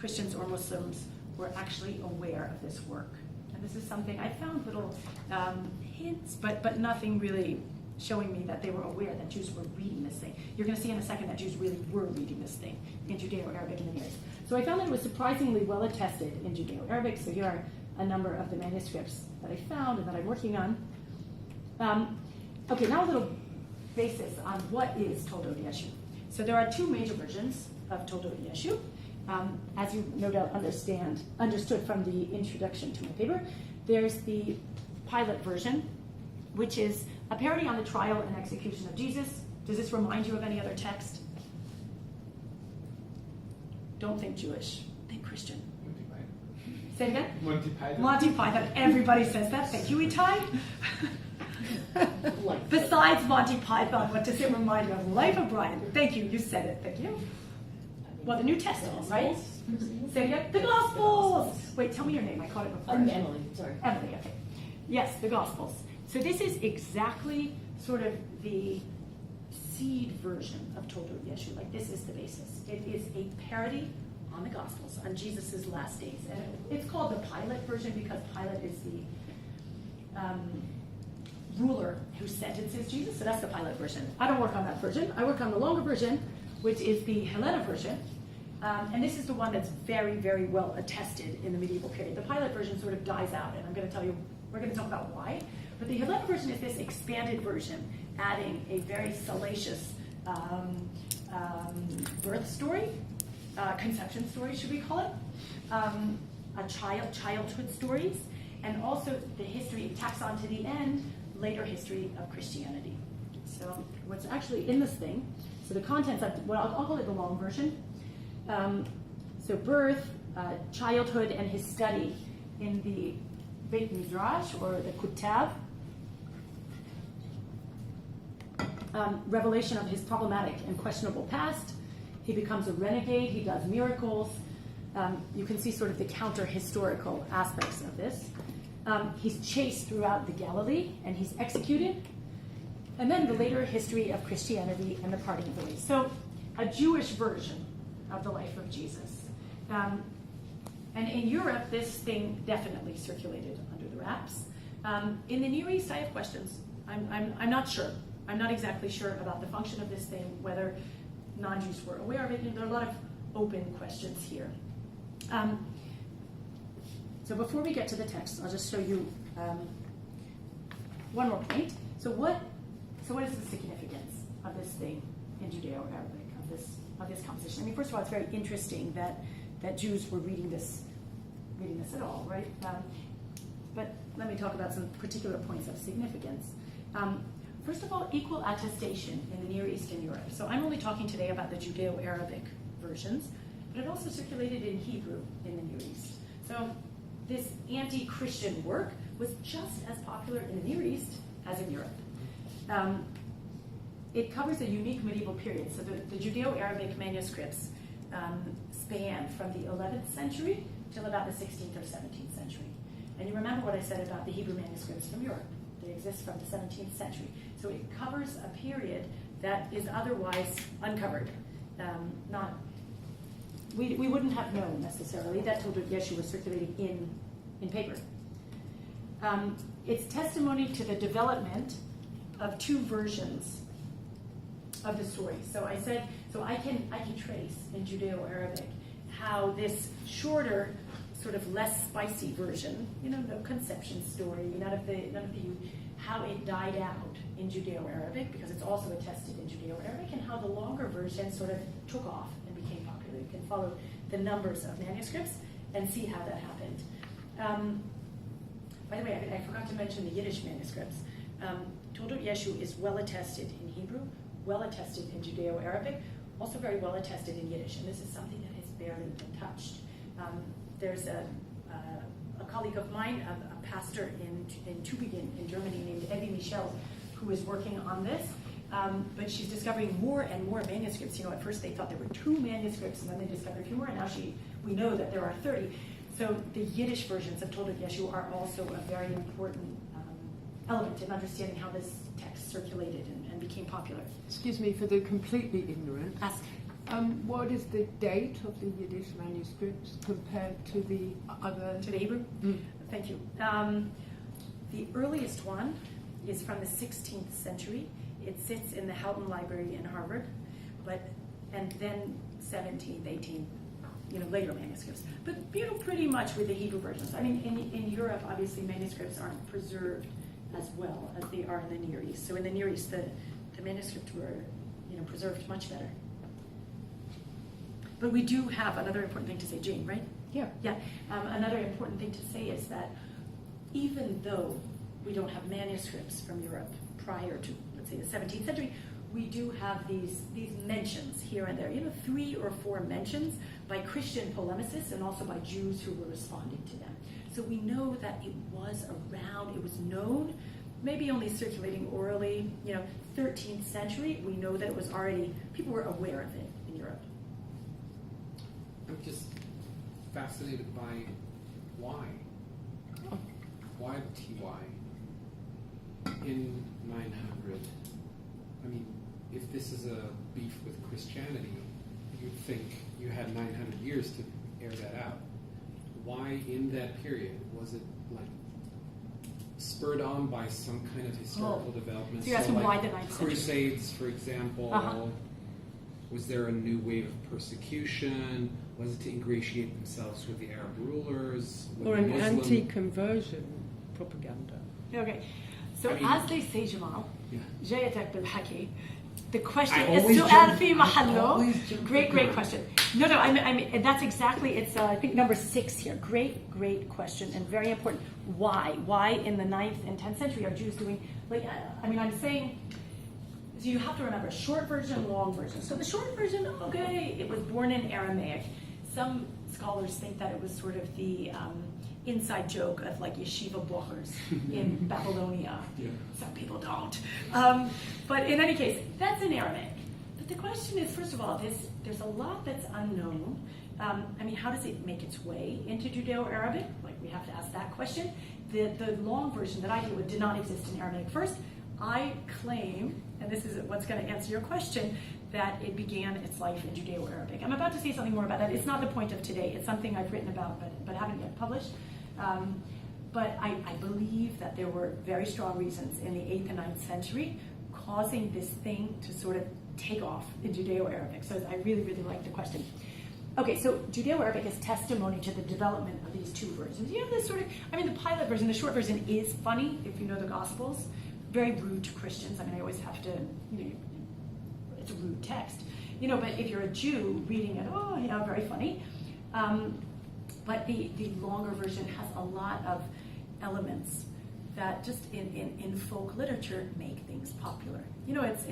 Christians or Muslims were actually aware of this work. And this is something I found little hints, but nothing really showing me that they were aware that Jews were reading this thing. You're going to see in a second that Jews really were reading this thing in Judeo-Arabic in the Near East. So I found that it was surprisingly well attested in Judeo-Arabic. So here are a number of the manuscripts that I found and that I'm working on. Okay, now a little basis on what is Toledot Yeshu. So there are two major versions of Toledot Yeshu, as you no doubt understood from the introduction to my paper. There's the pilot version, which is a parody on the trial and execution of Jesus. Does this remind you of any other text? Don't think Jewish, think Christian. Monty Python. Say it again? Monty Python. Monty Python. Everybody says that. Thank you, Itai. Besides Monty Python, what does it remind you of? Life of Brian. Thank you. You said it. Thank you. Well, the New Testament, right? Say it again. The Gospels. Wait, tell me your name. I caught it before. I'm Emily. Sorry. Emily. Okay. Yes, the Gospels. So this is exactly sort of the seed version of Toledot Yeshu. Like, this is the basis. It is a parody on the Gospels, on Jesus' last days. And it's called the Pilate version because Pilate is the ruler who sentences Jesus. So that's the Pilate version. I don't work on that version. I work on the longer version, which is the Helena version. And this is the one that's very, very well attested in the medieval period. The Pilate version sort of dies out, and I'm going to tell you, we're going to talk about why. But the Helena version is this expanded version, adding a very salacious birth story, conception story, should we call it? Childhood stories, and also the history, it tacks on to the end, later history of Christianity. So what's actually in this thing, so the contents of, well, I'll call it the long version. So birth, childhood, and his study in the Beit Midrash, or the Kutab, revelation of his problematic and questionable past. He becomes a renegade. He does miracles. You can see sort of the counter-historical aspects of this. He's chased throughout the Galilee, and he's executed. And then the later history of Christianity and the parting of the ways. So a Jewish version of the life of Jesus. And in Europe, this thing definitely circulated under the wraps. In the Near East, I have questions. I'm not sure. I'm not exactly sure about the function of this thing, whether non-Jews were aware of it. You know, there are a lot of open questions here. So before we get to the text, I'll just show you one more point. So what is the significance of this thing in Judeo-Arabic, of this composition? I mean, first of all, it's very interesting that Jews were reading this at all, right? But let me talk about some particular points of significance. First of all, equal attestation in the Near East and Europe. So I'm only talking today about the Judeo-Arabic versions, but it also circulated in Hebrew in the Near East. So this anti-Christian work was just as popular in the Near East as in Europe. It covers a unique medieval period. So the Judeo-Arabic manuscripts span from the 11th century till about the 16th or 17th century. And you remember what I said about the Hebrew manuscripts from Europe. They exist from the 17th century. So it covers a period that is otherwise uncovered. We wouldn't have known necessarily that Toledot Yeshu was circulating in paper. It's testimony to the development of two versions of the story. So I said, so I can trace in Judeo-Arabic how this shorter, sort of less spicy version, no conception story, none of the how it died out in Judeo-Arabic, because it's also attested in Judeo-Arabic, and how the longer version sort of took off and became popular. You can follow the numbers of manuscripts and see how that happened. By the way, I forgot to mention the Yiddish manuscripts. Toledot Yeshu is well attested in Hebrew, well attested in Judeo-Arabic, also very well attested in Yiddish, and this is something that has barely been touched. There's a colleague of mine, a pastor in Tübingen in Germany named Evie Michel, who is working on this, but she's discovering more and more manuscripts. At first they thought there were 2 manuscripts, and then they discovered a few more, and now we know that there are 30. So the Yiddish versions of Toledot Yeshu are also a very important element in understanding how this text circulated and became popular. Excuse me, for the completely ignorant, Ask. What is the date of the Yiddish manuscripts compared to the other? To the Hebrew? Thank you. The earliest one is from the 16th century. It sits in the Houghton Library in Harvard, and then 17th, 18th, later manuscripts. But, pretty much with the Hebrew versions. I mean, in Europe, obviously, manuscripts aren't preserved as well as they are in the Near East. So in the Near East, the manuscripts were, preserved much better. But we do have another important thing to say, Jane, right? Yeah. Yeah. Another important thing to say is that even though we don't have manuscripts from Europe prior to, let's say, the 17th century, we do have these mentions here and there, 3 or 4 mentions by Christian polemicists and also by Jews who were responding to them. So we know that it was around, it was known, maybe only circulating orally, 13th century. We know that it was already, people were aware of it in Europe. I'm just fascinated by why. Why TY in 900? I mean, if this is a beef with Christianity, you'd think you had 900 years to air that out. Why in that period? Was it like spurred on by some kind of historical development? So you're asking why the 9th century? Crusades, for example. Was there a new wave of persecution? Was it to ingratiate themselves with the Arab rulers? With Or an Muslim? anti-conversion propaganda? Okay. So as they say, Jamal, جايتك بالحكي. The question is سؤال في محله. Great question. No, I mean that's exactly, it's I think number 6 here. Great question and very important. Why in the 9th and 10th century are Jews doing, I'm saying, so you have to remember short version, long version. So the short version, okay, it was born in Aramaic. Some scholars think that it was sort of the inside joke of like yeshiva bloggers in Babylonia. Yeah. Some people don't. But in any case, that's in Aramaic. But the question is, first of all, there's a lot that's unknown. How does it make its way into Judeo-Arabic? Like, we have to ask that question. The long version that I deal with did not exist in Aramaic first. I claim, and this is what's going to answer your question, that it began its life in Judeo-Arabic. I'm about to say something more about that. It's not the point of today. It's something I've written about but haven't yet published. But I believe that there were very strong reasons in the 8th and 9th century causing this thing to sort of take off in Judeo-Arabic. So I really, really like the question. Okay, so Judeo-Arabic is testimony to the development of these 2 versions. You have this sort of, the pilot version, the short version is funny if you know the Gospels. Very rude to Christians. I always have to, it's a rude text. But if you're a Jew reading it, very funny. But the longer version has a lot of elements that just in folk literature make things popular. It's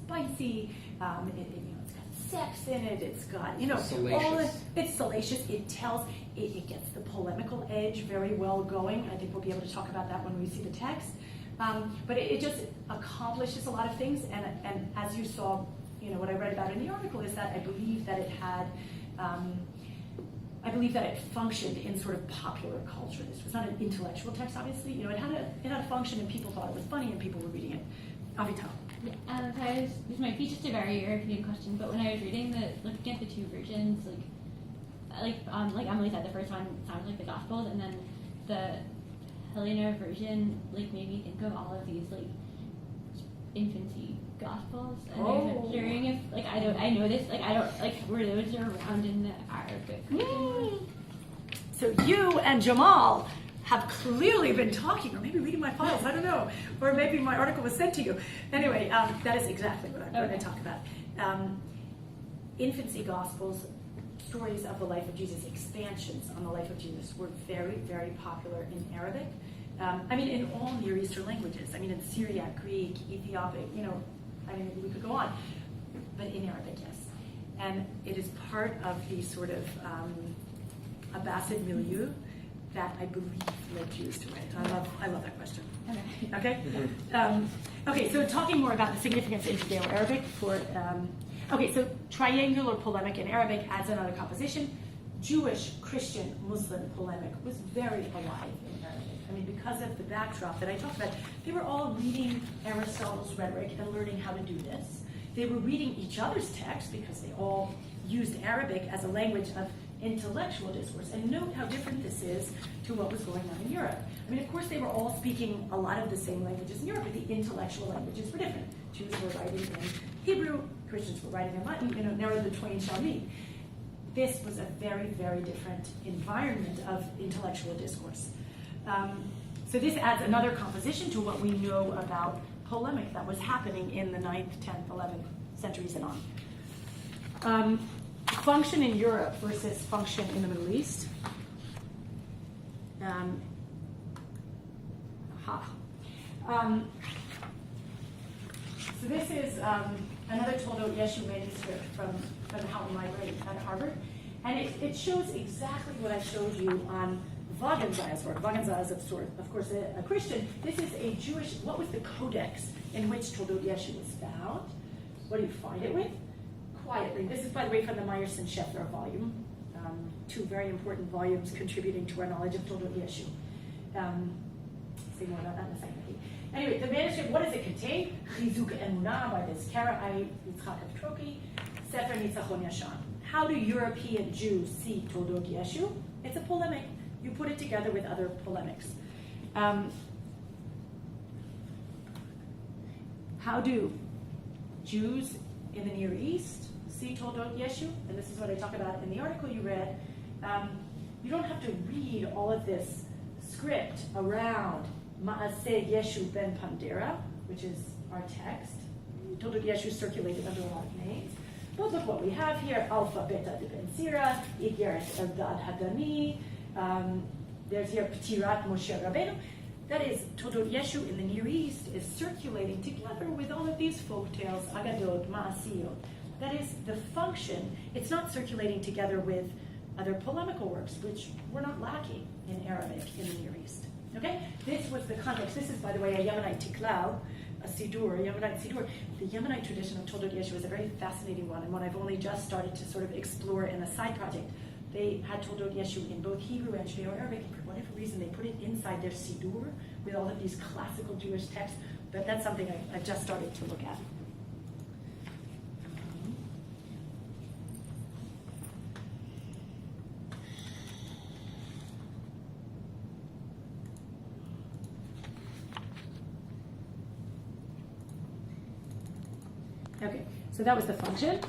spicy. It's got sex in it. It's got salacious. It's salacious. It tells. It gets the polemical edge very well going. I think we'll be able to talk about that when we see the text. But it just accomplishes a lot of things. And as you saw, what I read about in the article is that I believe that it had. I believe that it functioned in sort of popular culture. This was not an intellectual text, obviously. It had a function, and people thought it was funny, and people were reading it. Avital. Yeah, this might be just a very European question, but when I was looking at the 2 versions, like Emily said, the first one sounded like the Gospels, and then the Helena version made me think of all of these infancy Gospels, and I was wondering if I know this were those around in the Arabic. So you and Jamal have clearly been talking, or maybe reading my files, I don't know, or maybe my article was sent to you. Anyway, that is exactly what I'm going to talk about. Infancy Gospels, stories of the life of Jesus, expansions on the life of Jesus were very, very popular in Arabic. In all Near Eastern languages. In Syriac, Greek, Ethiopic, we could go on. But in Arabic, yes. And it is part of the sort of Abbasid milieu that I believe led Jews to it. I love that question. Okay? Okay, so talking more about the significance in Judeo-Arabic for... so triangular polemic in Arabic adds another composition. Jewish, Christian, Muslim polemic was very alive in Arabic. Because of the backdrop that I talked about, they were all reading Aristotle's rhetoric and learning how to do this. they were reading each other's text because they all used Arabic as a language of intellectual discourse. And note how different this is to what was going on in Europe. I mean, of course, they were all speaking a lot of the same languages in Europe, but the intellectual languages were different. Jews were writing in Hebrew, Christians were writing in Latin, never the twain shall meet. This was a very, very different environment of intellectual discourse. So this adds another composition to what we know about polemic that was happening in the 9th, 10th, 11th centuries and on. Function in Europe versus function in the Middle East. So this is another Toledot Yeshu manuscript from the Houghton Library at Harvard. And it shows exactly what I showed you on Wagenseil's work. Wagenseil is, of course, a Christian. This is a Jewish, what was the codex in which Toledot Yeshu was found? What do you find it with? Quietly. This is, by the way, from the Meyerson-Scheffler volume. Two very important volumes contributing to our knowledge of Toledot Yeshu. Say more about that in a second. Anyway, the manuscript, what does it contain? Chizuk Emunah by this Karaai Yitzchak of Troki, Sefer Nitzachon Yashan. How do European Jews see Toledot Yeshu? It's a polemic. You put it together with other polemics. How do Jews in the Near East see Toledot Yeshu? And this is what I talk about in the article you read. You don't have to read all of this script around Ma'aseh Yeshu ben Pandera, which is our text. Toledot Yeshu circulated under a lot of names. But look what we have here: Alpha Beta de Ben Sira, Igeret Eldad Hadani. There's here Ptirat Moshe Rabbeinu. That is, Toledot Yeshu in the Near East is circulating together with all of these folk tales, Agadot, Ma'asiyot. That is the function. It's not circulating together with other polemical works, which were not lacking in Arabic in the Near East. Okay? This was the context. This is, by the way, a Yemenite tiklal, a Sidur, a Yemenite Sidur. The Yemenite tradition of Toledot Yeshu is a very fascinating one, and one I've only just started to sort of explore in a side project. They had Toledot Yeshu in both Hebrew and Judeo-Arabic, and for whatever reason, they put it inside their Sidur with all of these classical Jewish texts. But that's something I've just started to look at. Okay, so that was the function.